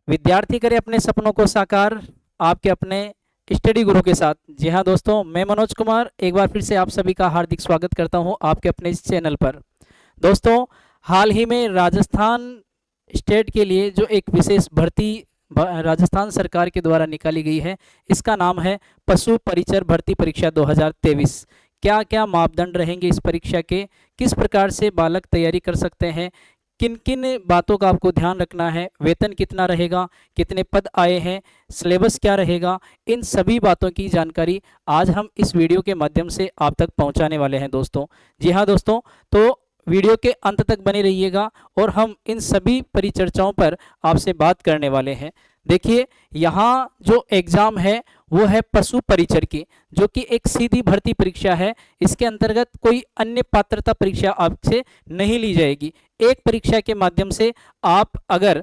विद्यार्थी करे अपने सपनों को साकार, आपके अपने स्टडी गुरु के साथ। जी हाँ दोस्तों, मैं मनोज कुमार एक बार फिर से आप सभी का हार्दिक स्वागत करता हूं आपके अपने इस चैनल पर। दोस्तों, हाल ही में राजस्थान स्टेट के लिए जो एक विशेष भर्ती राजस्थान सरकार के द्वारा निकाली गई है, इसका नाम है पशु परिचर भर्ती परीक्षा 2023। क्या क्या मापदंड रहेंगे इस परीक्षा के, किस प्रकार से बालक तैयारी कर सकते हैं, किन किन बातों का आपको ध्यान रखना है, वेतन कितना रहेगा, कितने पद आए हैं, सिलेबस क्या रहेगा, इन सभी बातों की जानकारी आज हम इस वीडियो के माध्यम से आप तक पहुंचाने वाले हैं दोस्तों। जी हाँ दोस्तों, तो वीडियो के अंत तक बने रहिएगा और हम इन सभी परिचर्चाओं पर आपसे बात करने वाले हैं। देखिए, यहाँ जो एग्ज़ाम है वो है पशु परिचर की, जो कि एक सीधी भर्ती परीक्षा है। इसके अंतर्गत कोई अन्य पात्रता परीक्षा आपसे नहीं ली जाएगी। एक परीक्षा के माध्यम से आप अगर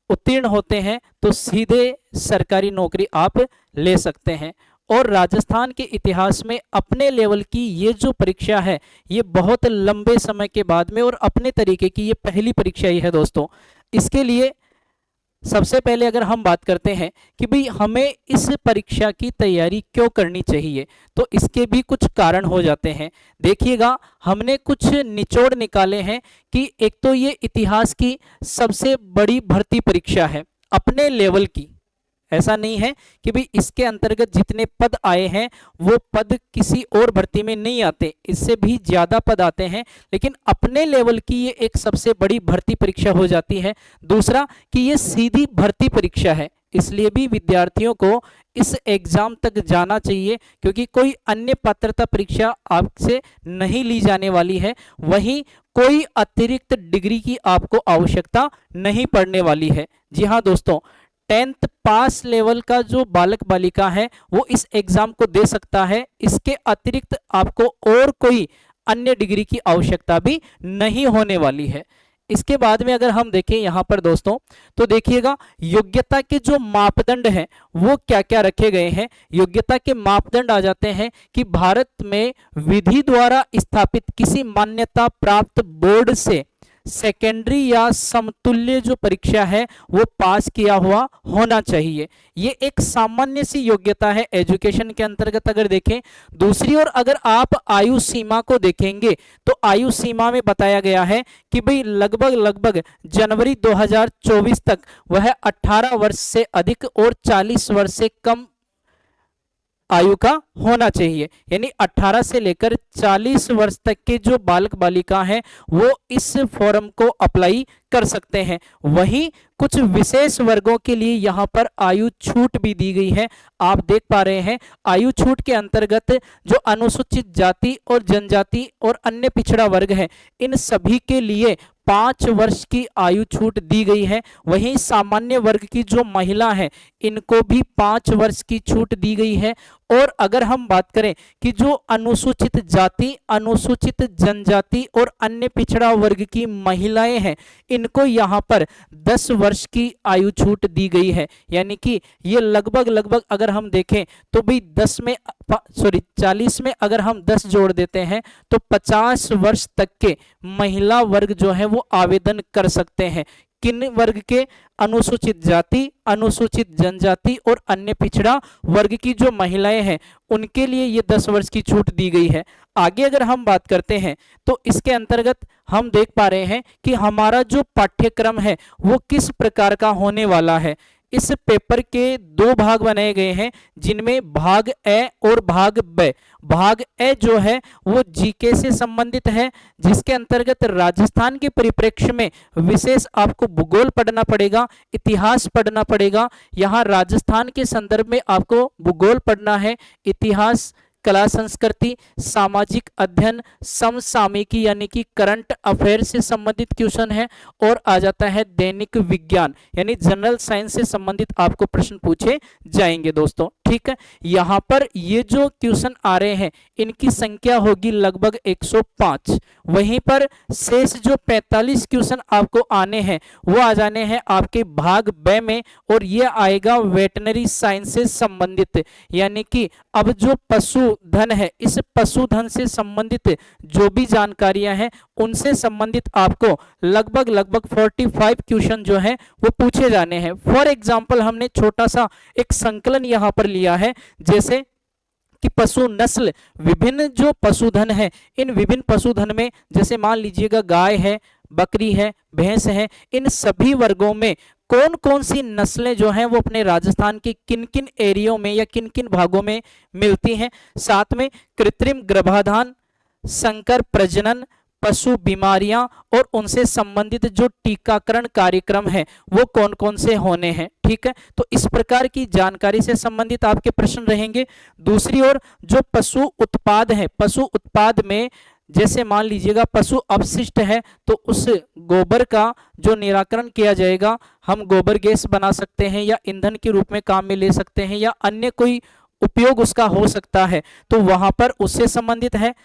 उत्तीर्ण होते हैं तो सीधे सरकारी नौकरी आप ले सकते हैं। और राजस्थान के इतिहास में अपने लेवल की ये जो परीक्षा है, ये बहुत लंबे समय के बाद में और अपने तरीके की ये पहली परीक्षा ही है दोस्तों। इसके लिए सबसे पहले अगर हम बात करते हैं कि भाई हमें इस परीक्षा की तैयारी क्यों करनी चाहिए, तो इसके भी कुछ कारण हो जाते हैं। देखिएगा, हमने कुछ निचोड़ निकाले हैं कि एक तो ये इतिहास की सबसे बड़ी भर्ती परीक्षा है अपने लेवल की। ऐसा नहीं है कि भाई इसके अंतर्गत जितने पद आए हैं वो पद किसी और भर्ती में नहीं आते, इससे भी ज़्यादा पद आते हैं, लेकिन अपने लेवल की ये एक सबसे बड़ी भर्ती परीक्षा हो जाती है। दूसरा कि ये सीधी भर्ती परीक्षा है, इसलिए भी विद्यार्थियों को इस एग्ज़ाम तक जाना चाहिए, क्योंकि कोई अन्य पात्रता परीक्षा आपसे नहीं ली जाने वाली है। वहीं कोई अतिरिक्त डिग्री की आपको आवश्यकता नहीं पड़ने वाली है। जी हाँ दोस्तों, 10th पास लेवल का जो बालक बालिका है वो इस एग्जाम को दे सकता है। इसके अतिरिक्त आपको और कोई अन्य डिग्री की आवश्यकता भी नहीं होने वाली है। इसके बाद में अगर हम देखें यहाँ पर दोस्तों, तो देखिएगा योग्यता के जो मापदंड हैं वो क्या क्या रखे गए हैं। योग्यता के मापदंड आ जाते हैं कि भारत में विधि द्वारा स्थापित किसी मान्यता प्राप्त बोर्ड से सेकेंडरी या समतुल्य जो परीक्षा है वो पास किया हुआ होना चाहिए। ये एक सामान्य सी योग्यता है एजुकेशन के अंतर्गत अगर देखें। दूसरी ओर अगर आप आयु सीमा को देखेंगे तो आयु सीमा में बताया गया है कि भाई लगभग जनवरी 2024 तक वह 18 वर्ष से अधिक और 40 वर्ष से कम आयु का होना चाहिए। यानी 18 से लेकर 40 वर्ष तक के जो बालक बालिका हैं वो इस फॉर्म को अप्लाई कर सकते हैं। वहीं कुछ विशेष वर्गों के लिए यहाँ पर आयु छूट भी दी गई है। आप देख पा रहे हैं, आयु छूट के अंतर्गत जो अनुसूचित जाति और जनजाति और अन्य पिछड़ा वर्ग है, इन सभी के लिए 5 वर्ष की आयु छूट दी गई है। वहीं सामान्य वर्ग की जो महिला है इनको भी 5 वर्ष की छूट दी गई है। और अगर हम बात करें कि जो अनुसूचित जाति, अनुसूचित जनजाति और अन्य पिछड़ा वर्ग की महिलाएं हैं, इनको यहाँ पर 10 वर्ष की आयु छूट दी गई है। यानी कि ये लगभग अगर हम देखें तो भी 40 में अगर हम 10 जोड़ देते हैं तो 50 वर्ष तक के महिला वर्ग जो है वो आवेदन कर सकते हैं। किन वर्ग के? अनुसूचित जाति, अनुसूचित जनजाति और अन्य पिछड़ा वर्ग की जो महिलाएं हैं उनके लिए ये 10 वर्ष की छूट दी गई है। आगे अगर हम बात करते हैं तो इसके अंतर्गत हम देख पा रहे हैं कि हमारा जो पाठ्यक्रम है वो किस प्रकार का होने वाला है। इस पेपर के 2 भाग बनाए गए हैं, जिनमें भाग ए और भाग ब। भाग ए जो है वो जीके से संबंधित है, जिसके अंतर्गत राजस्थान के परिप्रेक्ष्य में विशेष आपको भूगोल पढ़ना पड़ेगा, इतिहास पढ़ना पड़ेगा। यहाँ राजस्थान के संदर्भ में आपको भूगोल पढ़ना है, इतिहास, कला संस्कृति, सामाजिक अध्ययन, समसामयिकी यानी कि करंट अफेयर से संबंधित क्वेश्चन है। और आ जाता है दैनिक विज्ञान यानी जनरल साइंस से संबंधित आपको प्रश्न पूछे जाएंगे दोस्तों। ठीक है, यहाँ पर ये जो क्वेश्चन आ रहे हैं इनकी संख्या होगी लगभग 105। वहीं पर शेष जो 45 क्वेश्चन आपको आने हैं वो आ जाने हैं आपके भाग ब में, और ये आएगा वेटनरी साइंस से संबंधित। यानी कि अब जो पशुधन है, इस पशुधन से संबंधित जो भी जानकारियां हैं उनसे संबंधित आपको लगभग 45 क्वेश्चन जो है वो पूछे जाने हैं। फॉर एग्जाम्पल हमने छोटा सा एक संकलन यहाँ पर लिया है, जैसे कि पशु नस्ल, विभिन्न जो पशुधन है, इन विभिन्न पशुधन में जैसे मान लीजिएगा गाय है, बकरी है, भैंस है, इन सभी वर्गों में कौन कौन सी नस्लें जो हैं वो अपने राजस्थान के किन किन एरियो में या किन किन भागों में मिलती हैं। साथ में कृत्रिम गर्भाधान, संकर प्रजनन, पशु बीमारियां और उनसे संबंधित जो टीकाकरण कार्यक्रम है वो कौन कौन से होने हैं। ठीक है, तो इस प्रकार की जानकारी से संबंधित आपके प्रश्न रहेंगे। दूसरी ओर जो पशु उत्पाद है, पशु उत्पाद में जैसे मान लीजिएगा पशु अपशिष्ट है तो उस गोबर का जो निराकरण किया जाएगा, हम गोबर गैस बना सकते हैं या ईंधन के रूप में काम में ले सकते हैं या अन्य कोई उपयोग उसका हो सकता है, तो वहां पर उससे संबंधित है।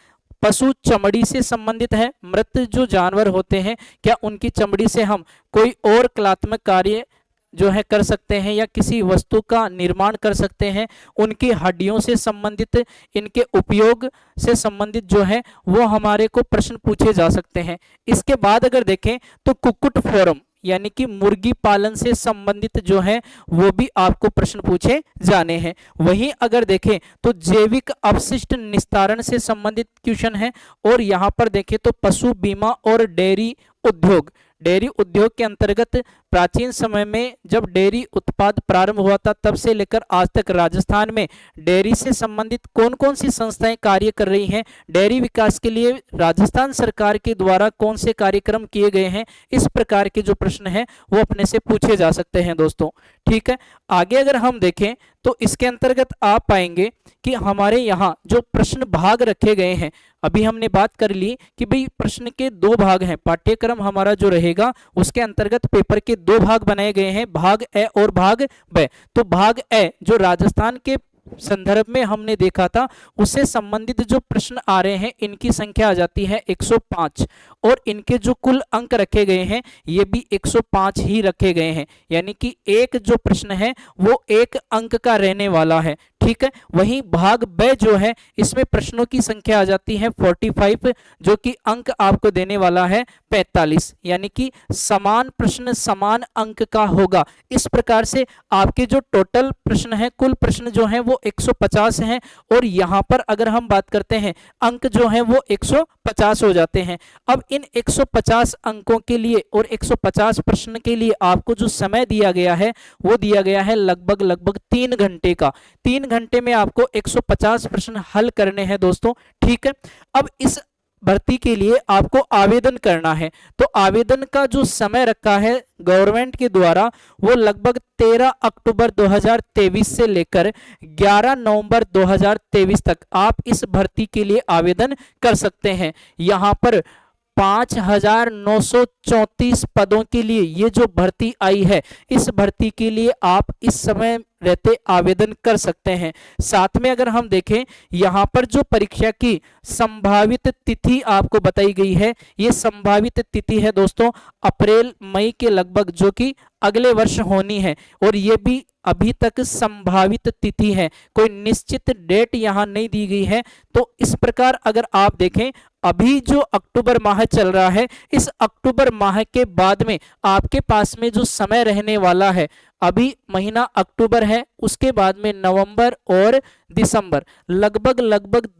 पशु चमड़ी से संबंधित है, मृत जो जानवर होते हैं क्या उनकी चमड़ी से हम कोई और कलात्मक कार्य जो है कर सकते हैं या किसी वस्तु का निर्माण कर सकते हैं। उनकी हड्डियों से संबंधित, इनके उपयोग से संबंधित जो है वो हमारे को प्रश्न पूछे जा सकते हैं। इसके बाद अगर देखें तो कुक्कुट फार्म यानी कि मुर्गी पालन से संबंधित जो है वो भी आपको प्रश्न पूछे जाने हैं। वहीं अगर देखें तो जैविक अपशिष्ट निस्तारण से संबंधित क्वेश्चन है। और यहाँ पर देखें तो पशु बीमा और डेयरी उद्योग, डेयरी उद्योग के अंतर्गत प्राचीन समय में जब डेयरी उत्पाद प्रारंभ हुआ था तब से लेकर आज तक राजस्थान में डेयरी से संबंधित कौन कौन सी संस्थाएं कार्य कर रही हैं, डेयरी विकास के लिए राजस्थान सरकार के द्वारा कौन से कार्यक्रम किए गए हैं, इस प्रकार के जो प्रश्न हैं वो अपने से पूछे जा सकते हैं दोस्तों। ठीक है, आगे अगर हम देखें तो इसके अंतर्गत आप पाएंगे कि हमारे यहाँ जो प्रश्न भाग रखे गए हैं, अभी हमने बात कर ली कि भाई प्रश्न के 2 भाग हैं, पाठ्यक्रम हमारा जो रहेगा उसके अंतर्गत पेपर के 2 भाग बनाए गए हैं, भाग ए और भाग ब। तो भाग ए जो राजस्थान के संदर्भ में हमने देखा था उससे संबंधित जो प्रश्न आ रहे हैं इनकी संख्या आ जाती है 105 और इनके जो कुल अंक रखे गए हैं ये भी 105 ही रखे गए हैं, यानी कि एक जो प्रश्न है वो 1 अंक का रहने वाला है। ठीक है, वहीं भाग ब जो है इसमें प्रश्नों की संख्या आ जाती है 45 जो कि अंक आपको देने वाला है 45, यानी कि समान प्रश्न समान अंक का होगा। इस प्रकार से आपके जो टोटल प्रश्न है, कुल प्रश्न जो है वो 150 हैं और यहाँ पर अगर हम बात करते हैं अंक जो है वो 150 हो जाते हैं। अब इन 150 अंकों के लिए और 150 प्रश्न के लिए आपको जो समय दिया गया है वो दिया गया है लगभग 3 घंटे का। 3 घंटे में आपको 150 प्रश्न हल करने हैं दोस्तों। ठीक है, अब इस भर्ती के लिए आपको आवेदन करना है, तो आवेदन का जो समय रखा है गवर्नमेंट के द्वारा वो लगभग 13 अक्टूबर 2023 से लेकर 11 नवंबर 2023 तक आप इस भर्ती के लिए आवेदन कर सकते हैं। यहाँ पर 5,934 पदों के लिए ये जो भर्ती आई है, इस भर्ती के लिए आप इस समय रहते आवेदन कर सकते हैं। साथ में अगर हम देखें यहाँ पर जो परीक्षा की संभावित तिथि आपको बताई गई है, ये संभावित तिथि है दोस्तों अप्रैल मई के लगभग, जो कि अगले वर्ष होनी है और ये भी अभी तक संभावित तिथि है, कोई निश्चित डेट यहाँ नहीं दी गई है। तो इस प्रकार अगर आप देखें अभी जो अक्टूबर माह चल रहा है, इस अक्टूबर माह के बाद में आपके पास में जो समय रहने वाला है, अभी महीना अक्टूबर है, उसके बाद में नवंबर और दिसंबर, लगभग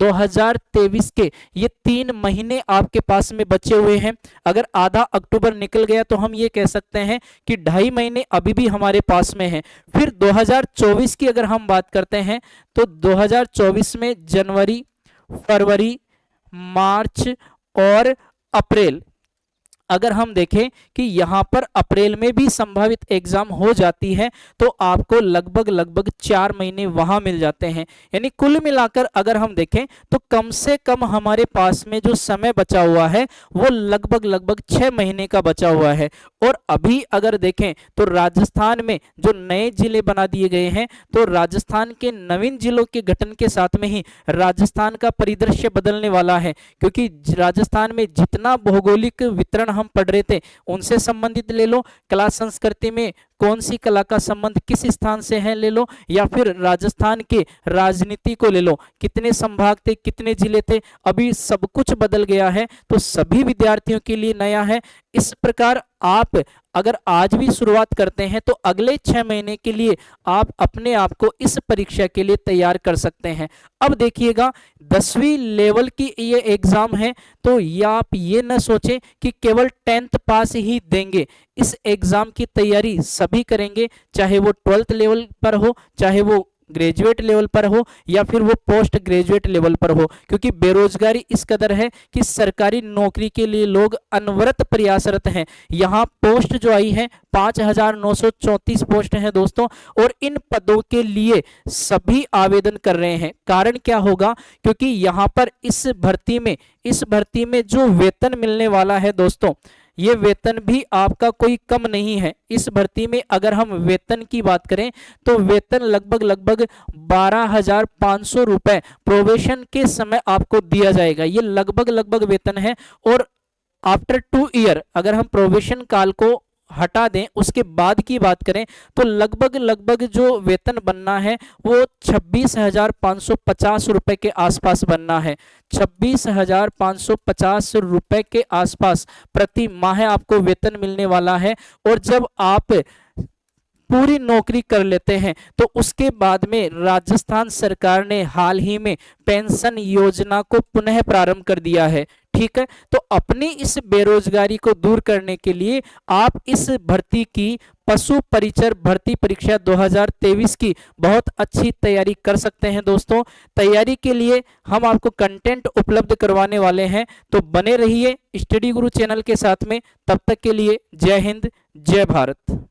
2023 के ये 3 महीने आपके पास में बचे हुए हैं। अगर आधा अक्टूबर निकल गया तो हम ये कह सकते हैं कि 2.5 महीने अभी भी हमारे पास में हैं। फिर 2024 की अगर हम बात करते हैं तो 2024 में जनवरी, फरवरी, मार्च और अप्रैल, अगर हम देखें कि यहाँ पर अप्रैल में भी संभावित एग्जाम हो जाती है तो आपको लगभग 4 महीने वहां मिल जाते हैं। यानी कुल मिलाकर अगर हम देखें तो कम से कम हमारे पास में जो समय बचा हुआ है वो लगभग 6 महीने का बचा हुआ है। और अभी अगर देखें तो राजस्थान में जो नए जिले बना दिए गए हैं, तो राजस्थान के नवीन जिलों के गठन के साथ में ही राजस्थान का परिदृश्य बदलने वाला है, क्योंकि राजस्थान में जितना भौगोलिक वितरण हम पढ़ रहे थे उनसे संबंधित ले लो, कला संस्कृति में कौन सी कला का संबंध किस स्थान से है ले लो, या फिर राजस्थान के राजनीति को ले लो, कितने संभाग थे, कितने जिले थे, अभी सब कुछ बदल गया है, तो सभी विद्यार्थियों के लिए नया है। इस प्रकार आप अगर आज भी शुरुआत करते हैं तो अगले 6 महीने के लिए आप अपने आप को इस परीक्षा के लिए तैयार कर सकते हैं। अब देखिएगा 10वीं लेवल की ये एग्जाम है, तो या आप ये न सोचें कि केवल 10th पास ही देंगे। इस एग्जाम की तैयारी सभी करेंगे, चाहे वो 12th लेवल पर हो, चाहे वो ग्रेजुएट लेवल पर हो, या फिर वो पोस्ट ग्रेजुएट लेवल पर हो, क्योंकि बेरोजगारी इस कदर है कि सरकारी नौकरी के लिए लोग अनवरत प्रयासरत हैं। यहाँ पोस्ट जो आई है 5,934 पोस्ट हैं दोस्तों, और इन पदों के लिए सभी आवेदन कर रहे हैं। कारण क्या होगा, क्योंकि यहाँ पर इस भर्ती में जो वेतन मिलने वाला है दोस्तों, ये वेतन भी आपका कोई कम नहीं है। इस भर्ती में अगर हम वेतन की बात करें तो वेतन लगभग 12,500 रुपए प्रोबेशन के समय आपको दिया जाएगा। ये लगभग वेतन है। और आफ्टर 2 ईयर अगर हम प्रोबेशन काल को हटा दें, उसके बाद की बात करें तो लगभग जो वेतन बनना है वो 26,550 रुपए के आसपास बनना है। 26,550 रुपए के आसपास प्रति माह आपको वेतन मिलने वाला है। और जब आप पूरी नौकरी कर लेते हैं तो उसके बाद में राजस्थान सरकार ने हाल ही में पेंशन योजना को पुनः प्रारंभ कर दिया है। ठीक है, तो अपनी इस बेरोजगारी को दूर करने के लिए आप इस भर्ती की पशु परिचर भर्ती परीक्षा 2023 की बहुत अच्छी तैयारी कर सकते हैं दोस्तों। तैयारी के लिए हम आपको कंटेंट उपलब्ध करवाने वाले हैं, तो बने रहिए स्टडी गुरु चैनल के साथ में। तब तक के लिए जय हिंद, जय भारत।